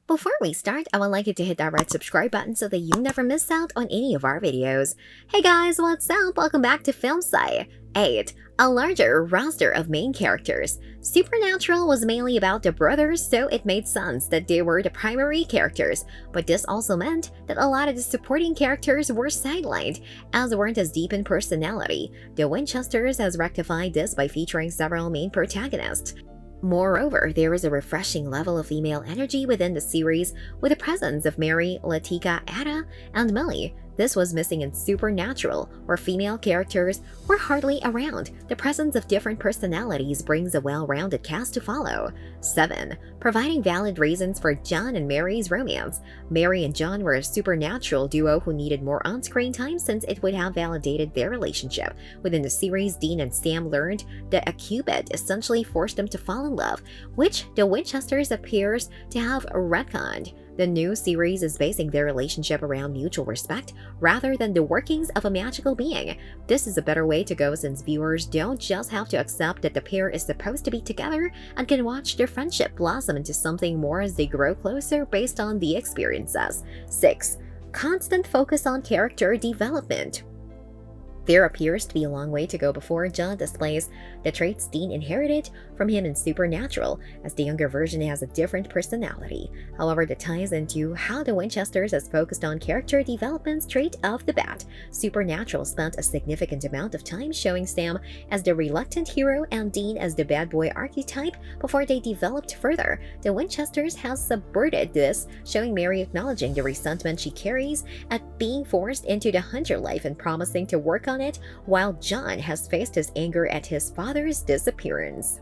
Before we start, I would like you to hit that red subscribe button so that you never miss out on any of our videos. Hey guys, what's up? Welcome back to Film Sci. 8. A larger roster of main characters. Supernatural was mainly about the brothers, so it made sense that they were the primary characters, but this also meant that a lot of the supporting characters were sidelined, as they weren't as deep in personality. The Winchesters has rectified this by featuring several main protagonists. Moreover, there is a refreshing level of female energy within the series with the presence of Mary, Latika, Ada, and Millie. This was missing in Supernatural, where female characters were hardly around. The presence of different personalities brings a well-rounded cast to follow. 7. Providing valid reasons for John and Mary's romance. Mary and John were a supernatural duo who needed more on-screen time since it would have validated their relationship. Within the series, Dean and Sam learned that a Cupid essentially forced them to fall in love, which the Winchesters appears to have retconned. The new series is basing their relationship around mutual respect rather than the workings of a magical being. This is a better way to go since viewers don't just have to accept that the pair is supposed to be together and can watch their friendship blossom into something more as they grow closer based on the experiences. 6. Constant focus on character development. There appears to be a long way to go before John displays the traits Dean inherited from him in Supernatural, as the younger version has a different personality. However, that ties into how the Winchesters has focused on character development straight off the bat. Supernatural spent a significant amount of time showing Sam as the reluctant hero and Dean as the bad boy archetype before they developed further. The Winchesters has subverted this, showing Mary acknowledging the resentment she carries at being forced into the hunter life and promising to work on it, while John has faced his anger at his father's disappearance.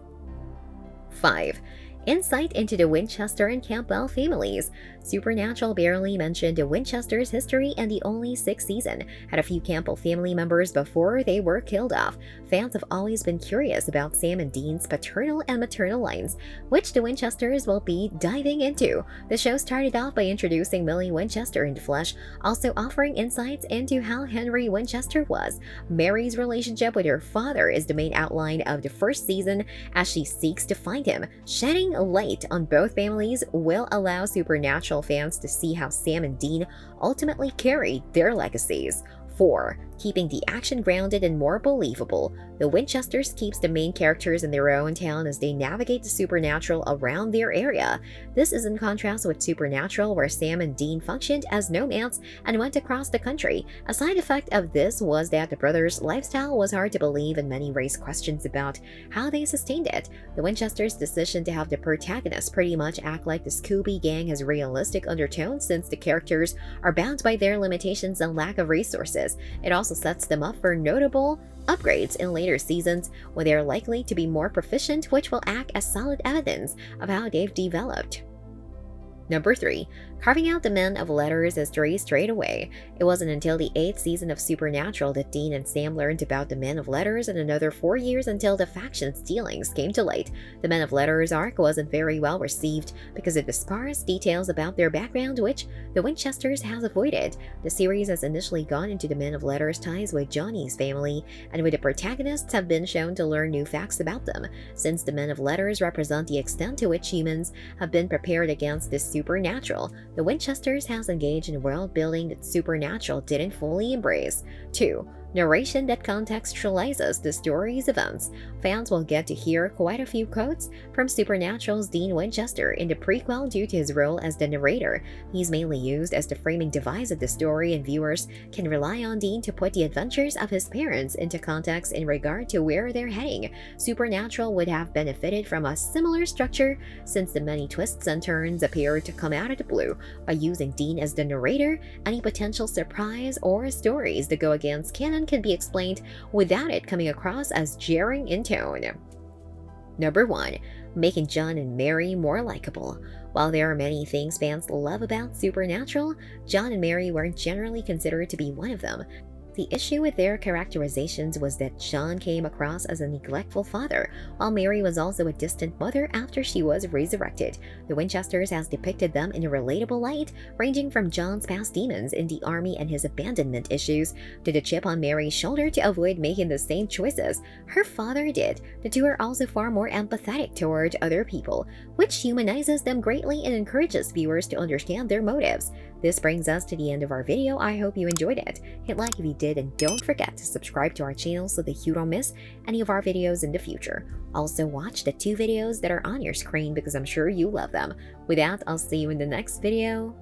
5. Insight into the Winchester and Campbell families. Supernatural barely mentioned the Winchesters' history, and the only 6th season had a few Campbell family members before they were killed off. Fans have always been curious about Sam and Dean's paternal and maternal lines, which the Winchesters will be diving into. The show started off by introducing Millie Winchester in the flesh, also offering insights into how Henry Winchester was. Mary's relationship with her father is the main outline of the first season as she seeks to find him. Shedding light on both families will allow Supernatural fans to see how Sam and Dean ultimately carried their legacies. 4. Keeping the action grounded and more believable. The Winchesters keeps the main characters in their own town as they navigate the supernatural around their area. This is in contrast with Supernatural, where Sam and Dean functioned as nomads and went across the country. A side effect of this was that the brothers' lifestyle was hard to believe, and many raised questions about how they sustained it. The Winchesters' decision to have the protagonists pretty much act like the Scooby Gang has realistic undertones, since the characters are bound by their limitations and lack of resources. It also sets them up for notable upgrades in later seasons, where they are likely to be more proficient, which will act as solid evidence of how they've developed. Number 3. Carving out the Men of Letters history straight away. It wasn't until the 8th season of Supernatural that Dean and Sam learned about the Men of Letters, and another 4 years until the faction's dealings came to light. The Men of Letters arc wasn't very well received because of the sparse details about their background, which the Winchesters has avoided. The series has initially gone into the Men of Letters' ties with Johnny's family, and with the protagonists have been shown to learn new facts about them. Since the Men of Letters represent the extent to which humans have been prepared against this Supernatural, the Winchesters has engaged in world building that Supernatural didn't fully embrace. 2. Narration that contextualizes the story's events. Fans will get to hear quite a few quotes from Supernatural's Dean Winchester in the prequel due to his role as the narrator. He's mainly used as the framing device of the story, and viewers can rely on Dean to put the adventures of his parents into context in regard to where they're heading. Supernatural would have benefited from a similar structure, since the many twists and turns appear to come out of the blue. By using Dean as the narrator, any potential surprise or stories that go against canon can be explained without it coming across as jarring in tone. Number 1. Making John and Mary more likable. While there are many things fans love about Supernatural, John and Mary weren't generally considered to be one of them. The issue with their characterizations was that John came across as a neglectful father, while Mary was also a distant mother after she was resurrected. The Winchesters has depicted them in a relatable light, ranging from John's past demons in the army and his abandonment issues, to the chip on Mary's shoulder to avoid making the same choices her father did. The two are also far more empathetic toward other people, which humanizes them greatly and encourages viewers to understand their motives. This brings us to the end of our video. I hope you enjoyed it. Hit like if you did, and don't forget to subscribe to our channel so that you don't miss any of our videos in the future. Also watch the 2 videos that are on your screen because I'm sure you love them. With that, I'll see you in the next video.